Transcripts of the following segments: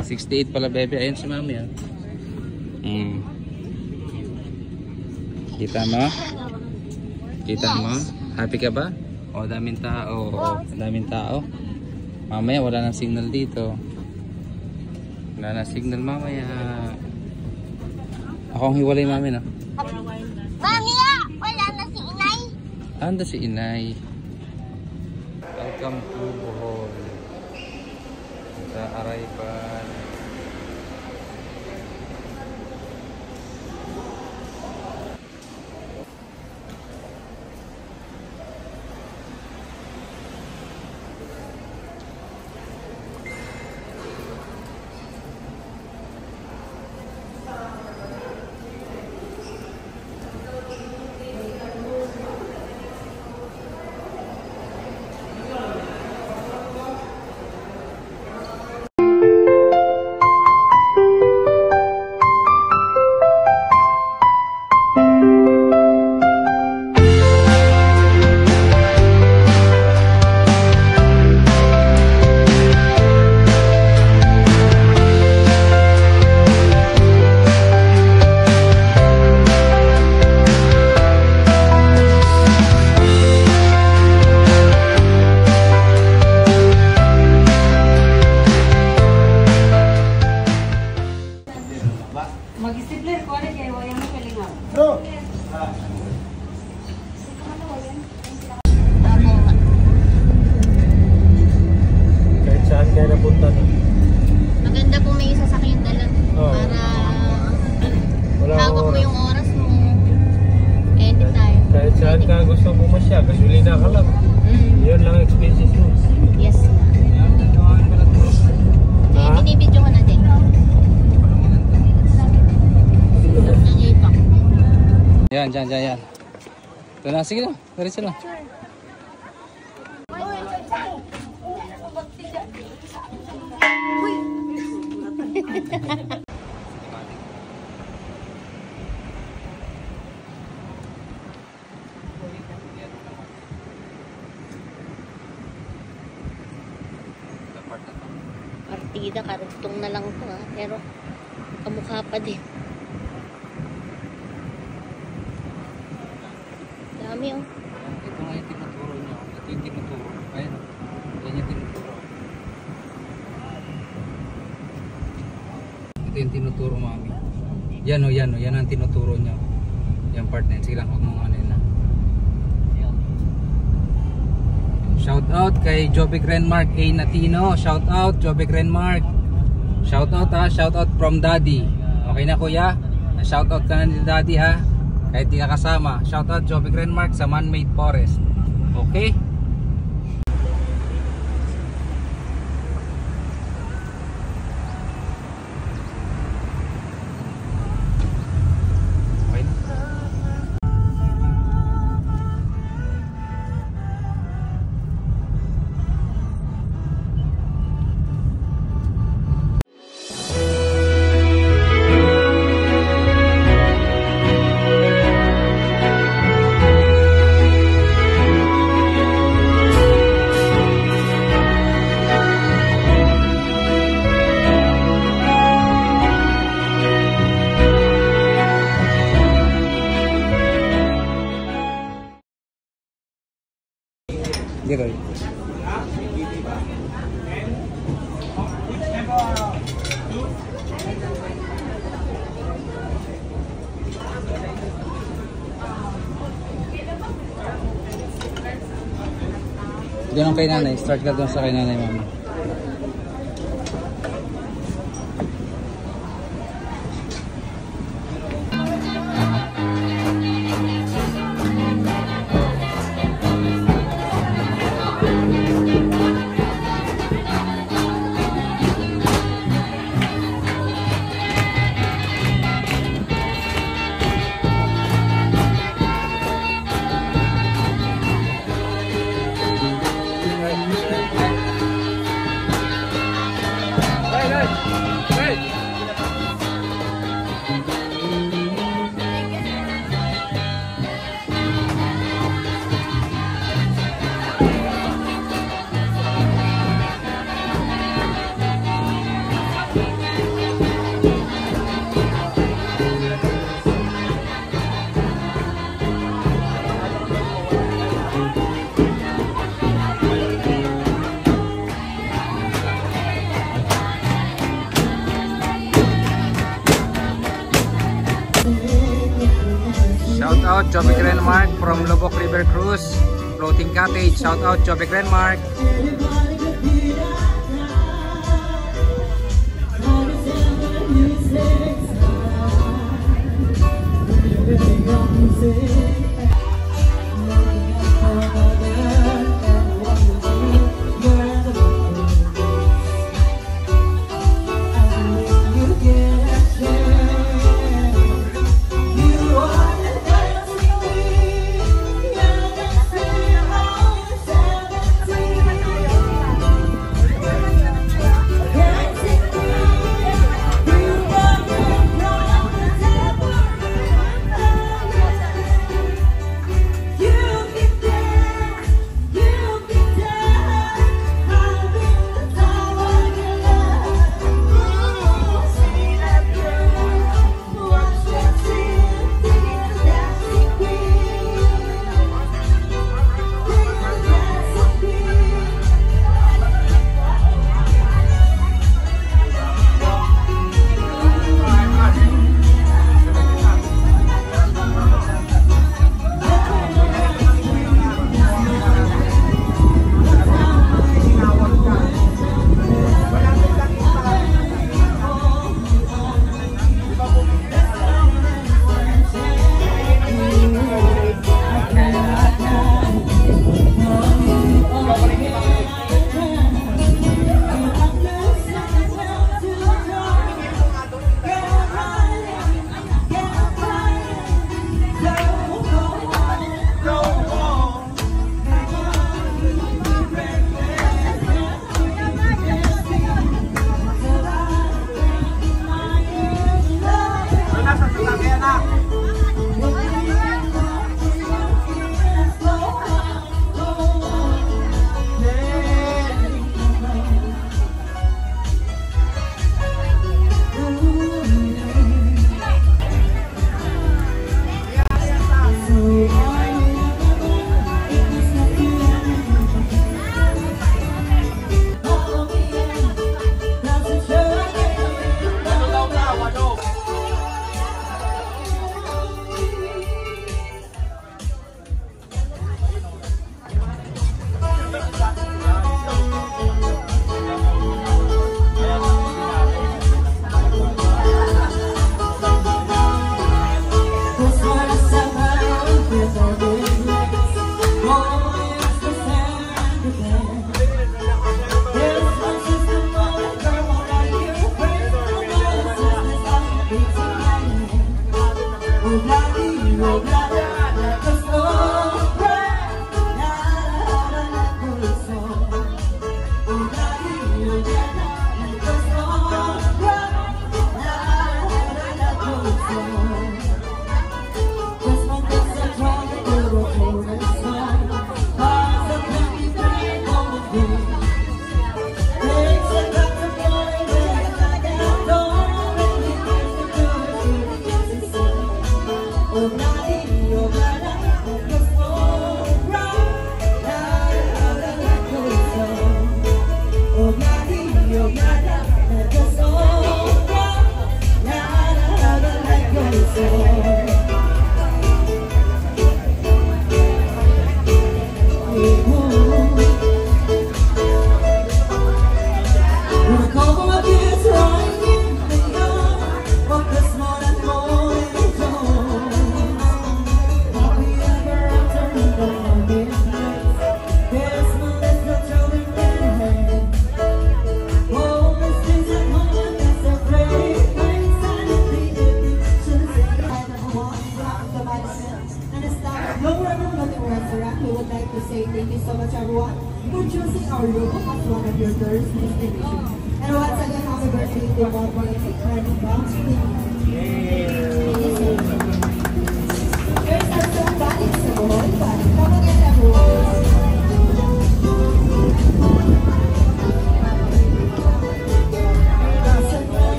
68 pala bebe. Ayun si mami ah. Kita mo? Kita mo? Happy ka ba? O, daming tao. O, daming tao. Mamaya wala nang signal dito. Wala nang signal mamaya. Ako ang hiwalay mami no? Mami, wala na si inay. Ando si inay. Welcome to Bohol. Sa arrival. Mag-stipler ko ulit kaya wala mo kalingaw. Bro! Kahit saan kaya napunta no? Maganda po may isa sa kayong dala. Para hawak mo yung oras mo. Anytime. Kahit saan ka gusto pumasya, gasolina ka lang. Yun lang expenses mo. Yes na. Binibidyo ko na din. Yan, yan. Ito na, sige na. Diretso na. Partida, karugtong na lang to ha. Pero kamukha pa din. Dami oh. Ito nga yung tinuturo niya. Ito yung tinuturo. Ayun. Yan yung tinuturo. Ito yung tinuturo mami. Yan o, yan o. Yan ang tinuturo niya. Yan part na yun. Sige lang, huwag mong ano yun na. Shout out kay Jovic Renmark A. Natino. Shout out Jovic Renmark. Shout out ha. Shout out from Daddy. Okay na kuya? Shout out ka na ni Daddy ha. Kahit di ka kasama. Shout out Jovic Renmark sa Man-Made Forest. Okay? Gitu. Ganun kay nanay. Start ka doon sa kay nanay mama. Shout out Joby Renmark from Lubbock River Cruise Floating Cottage. Shout out Joby Renmark.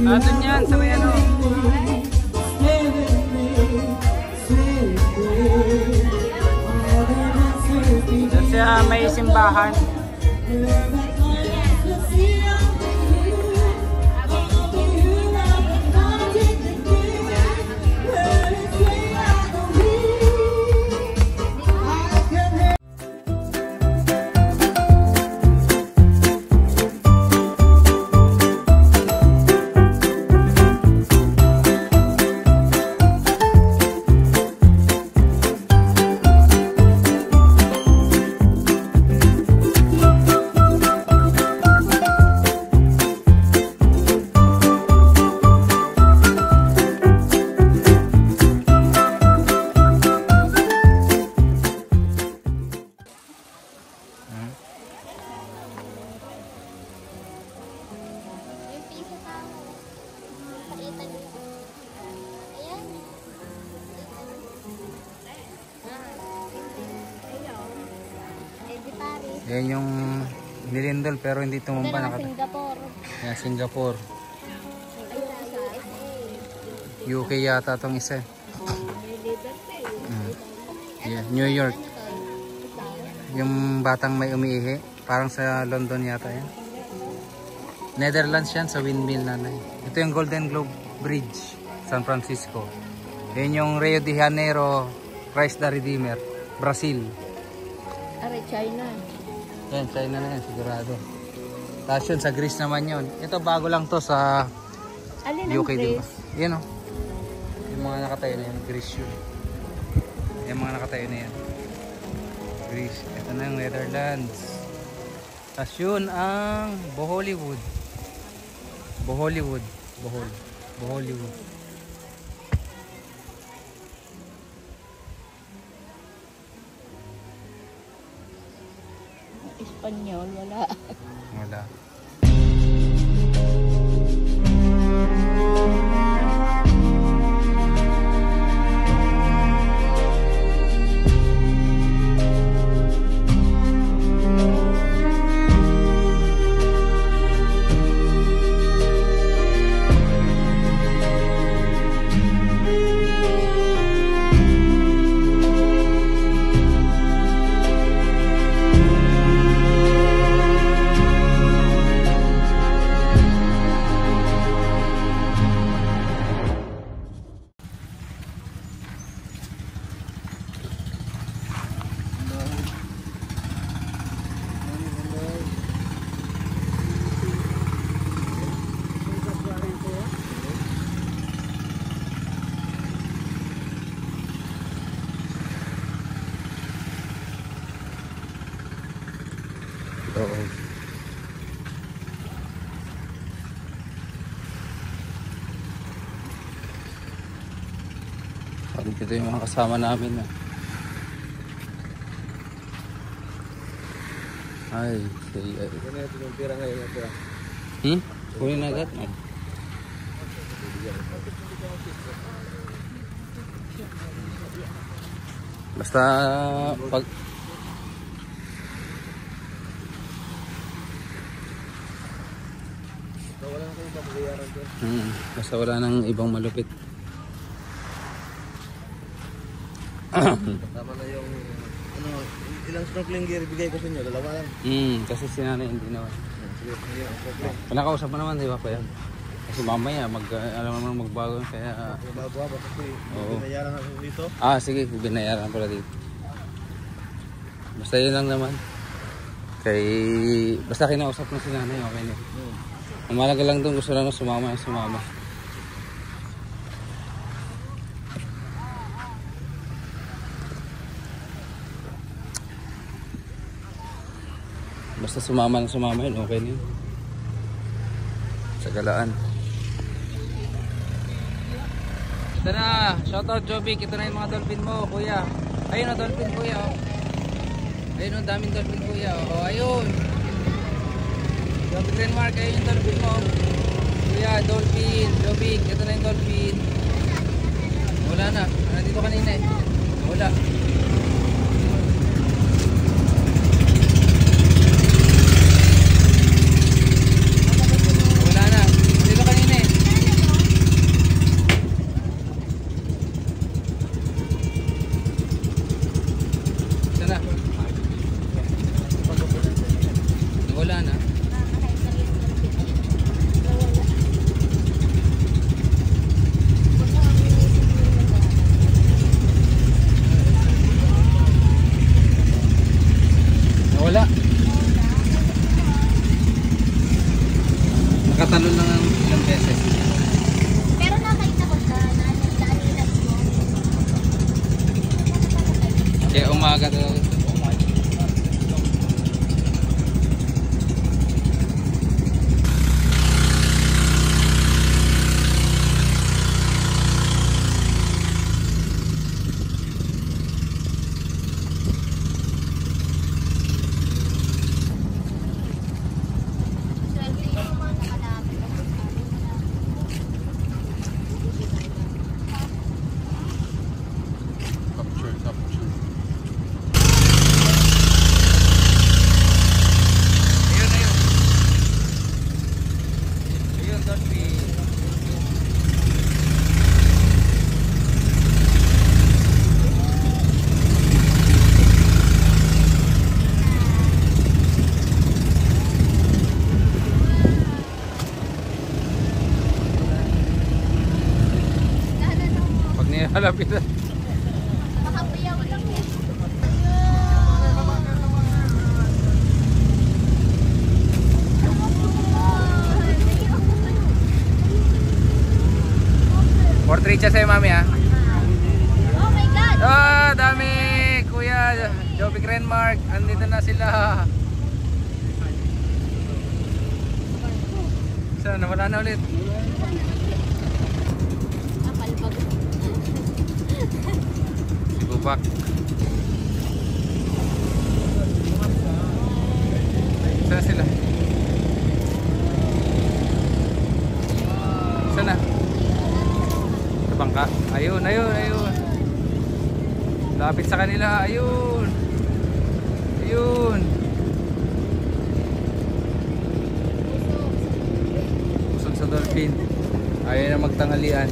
Atin yan sa may ano. Diyan sa may simbahan. Yan yung nilindol pero hindi tumumpa. Singapore. Yan, Singapore. UK yata itong isa. Yeah, New York. Yung batang may umiihi. Parang sa London yata yan. Netherlands yan, sa windmill nanay. Ito yung Golden Globe Bridge, San Francisco. Yan yung Rio de Janeiro, Christ the Redeemer, Brazil. Are China. Yan, China na yan, sigurado. Tapos yun, sa Greece naman yun. Ito bago lang to sa UK, diba? Yan o. Yung mga nakatayo na yan, Greece yun. Yung mga nakatayo na yan. Greece. Ito na yung Netherlands. Tapos yun ang Bohollywood. Bohollywood. Bohollywood. Espanyol, wala. Wala. Oo. Ito yung mga kasama namin na. Ay, say ay. Ito yung pira ngayon ito. Kunin na agad. Basta pag wala na kayong babayaran doon. Basta wala nang ibang malupit. Tama na yung ano, ilang snorkeling gear bigay ko sa inyo? Dalawa lang. Kasi si nanay hindi naman. Sige, snorkeling. Pinakausap mo naman, di ba pa yan? Kasi mamaya alam naman magbago kaya Bago ba kasi binayaran ako dito? sige, binayaran pala dito. Basta yun lang naman. Basta kinausap na si nanay, okay na. Ang malaga lang doon, gusto lang sumama. Basta sumama yun, okay na yun. Sa galaan. Ito na, shoutout Jovic, ito na yung mga dolphin mo, kuya. Ayun o, dolphin kuya. Ayun o, daming dolphin kuya. Ayun. Jovic Renmark, ayun yung dolphin mo. Kuya, dolphin, Jovic, ito na yung dolphin. Wala na, nandito kanina eh. Wala. Wala na, nandito kanina eh. Wala na. Wala. Nakatalon lang ng ilang beses. Pero nakita ko siya na nagdaan mo. Kaya umaga talaga. Malapit na. Makapayaw lang yan. Portrait siya sa'yo, mami, ha? Oh my God! Ah, dami! Kuya, Jovic Renmark. Andito na sila. Saan? Nawala na ulit. Bubak. Saan sila? Saan na? Sa bangka. Ayun, ayun, ayun. Lapit sa kanila. Ayun. Ayun. Pusog sa dolphin. Ayun na magtanghalian.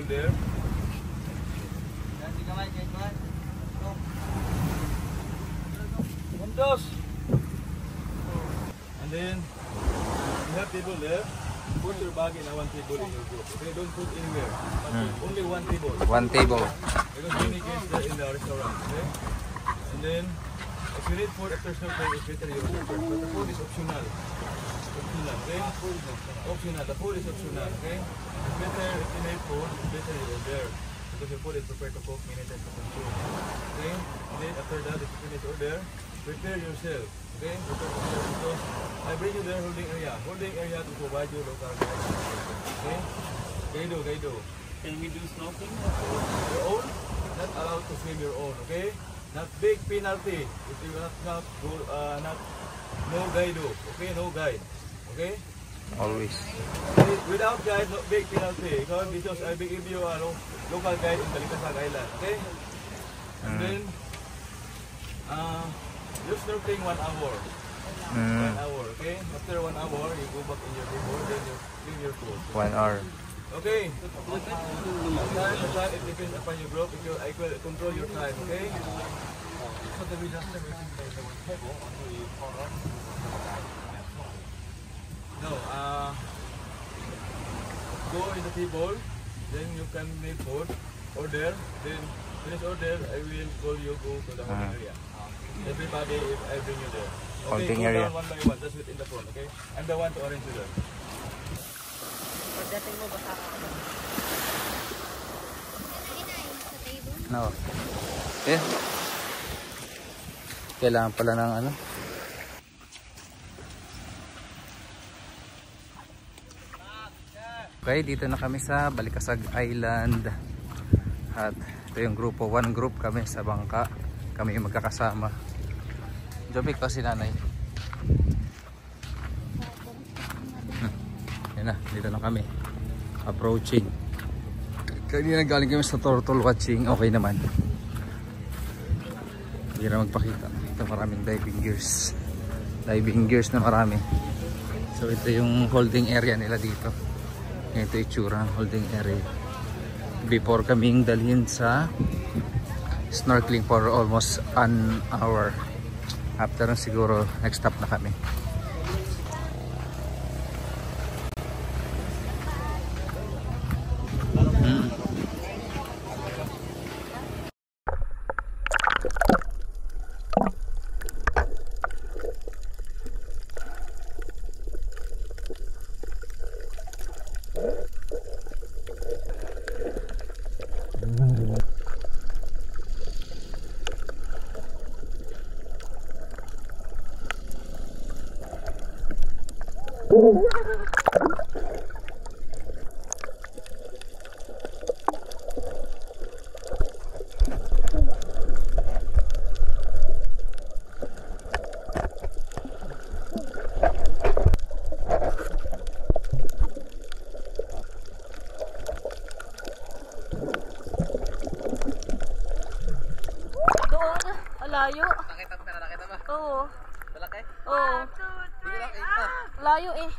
There. And then you have table there. Put your bag in one table in your group. Okay, don't put anywhere. Only one table. One table. Because many guests are in the restaurant. Okay. And then if you need food after supper, it's better you order. But the food is optional. Optional. Okay. Optional. The food is optional. Okay. It's better if you need food. It's better you order. Because your food is prepared to cook, minutes to consume. Okay? And then after that, if you finish order, prepare yourself. Okay? Prepare yourself because I bring you there holding area. Holding area to provide you local guides. Okay? Gaido, Gaido. Can we do snorkeling? Your own? Not allowed to swim your own. Okay? Not big penalty. If you not go, no Gaido. Okay? No guide. Okay? Always. Without guide, no big penalty. Because I give you a local guide in Balikasag Island. Okay? And then, you're snorkeling 1 hour. 1 hour, okay? After 1 hour, you go back in your table, then you clean your food. 1 hour. Okay. The time it depends upon your group. I will control your time, okay? So the we just table until you corner. No, go in the table, then you can make food, order, then finish order, I will call you go to the holding area. Everybody, if I bring you there. Okay, Holding go area. down one by one, just wait in the front, okay? I'm the one to arrange you there. Pagdating mo, baka ako. No. Eh. Kailangan pala ng ano. Okay, dito na kami sa Balikasag Island. At ito yung grupo, 1 group kami sa bangka. Kami yung magkakasama. Jobik pa si nanay. Yan na, dito na kami. Approaching. Kanina galing kami sa turtle watching. Okay naman. Hindi na magpakita. Ito maraming diving gears. Diving gears na marami. So ito yung holding area nila dito. Ito yung itsura ng holding area. Before kaming dalhin sa snorkeling for almost an hour. After siguro next stop na kami. Doon, alayo. Nakita ba? Oo. Malaki? Oo. Hindi ko nakita. Layo eh.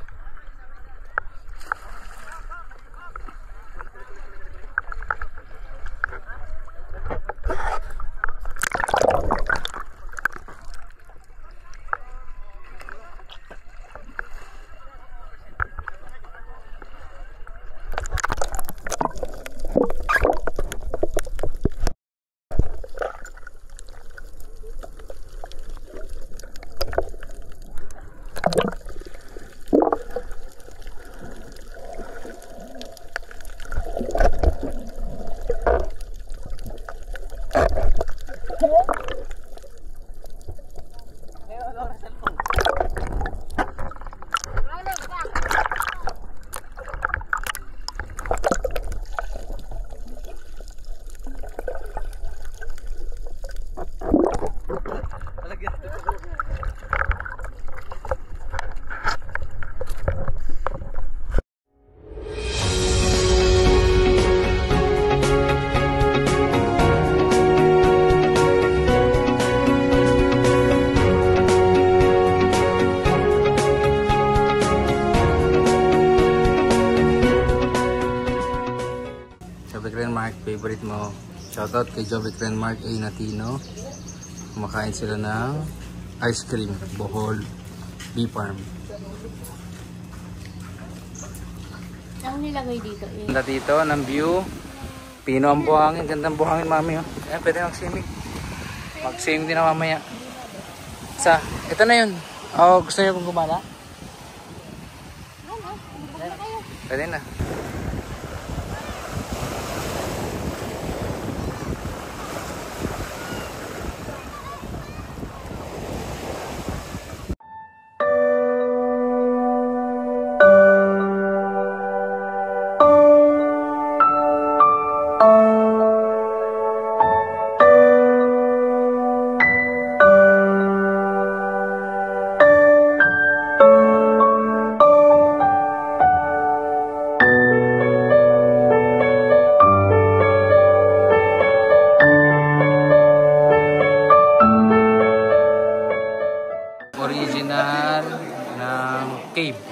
Favorite mo. Shoutout kay Jovic Renmark A. Natino. Kumakain sila ng ice cream, Bohol Bee Farm. Ang nilagay dito eh. Ganda dito ng view. Pino ang buhangin. Gandang buhangin, mami. Oh. Ayan, pwede mag-swimming. Mag-swimming din na mamaya. Ito na yun. Oh, gusto niyo kung gumala? Pwede na.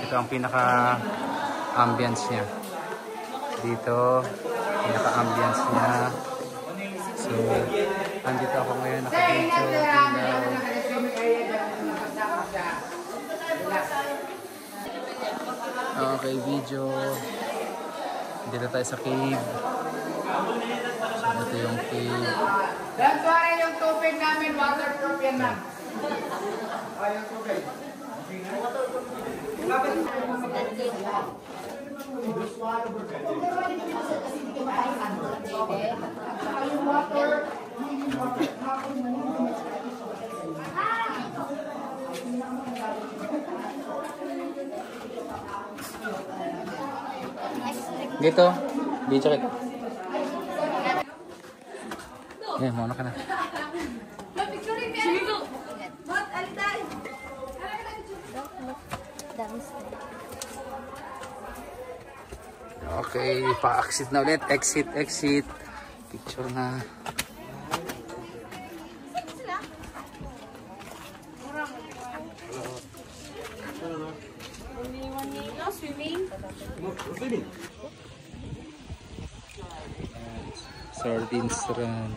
Ito ang pinaka-ambience niya. Dito, pinaka-ambience niya. So, andito ako ngayon, naka-video, ilaw. Okay, video. Dito tayo sa cave. So, ito yung cave. Dan, sorry yung tubig namin, waterproof yan na. Yung tubig. Dito, video kita. Eh, muna ka na. Okay, pa-exit na ulit. Exit, exit. Picture na. Sardines run.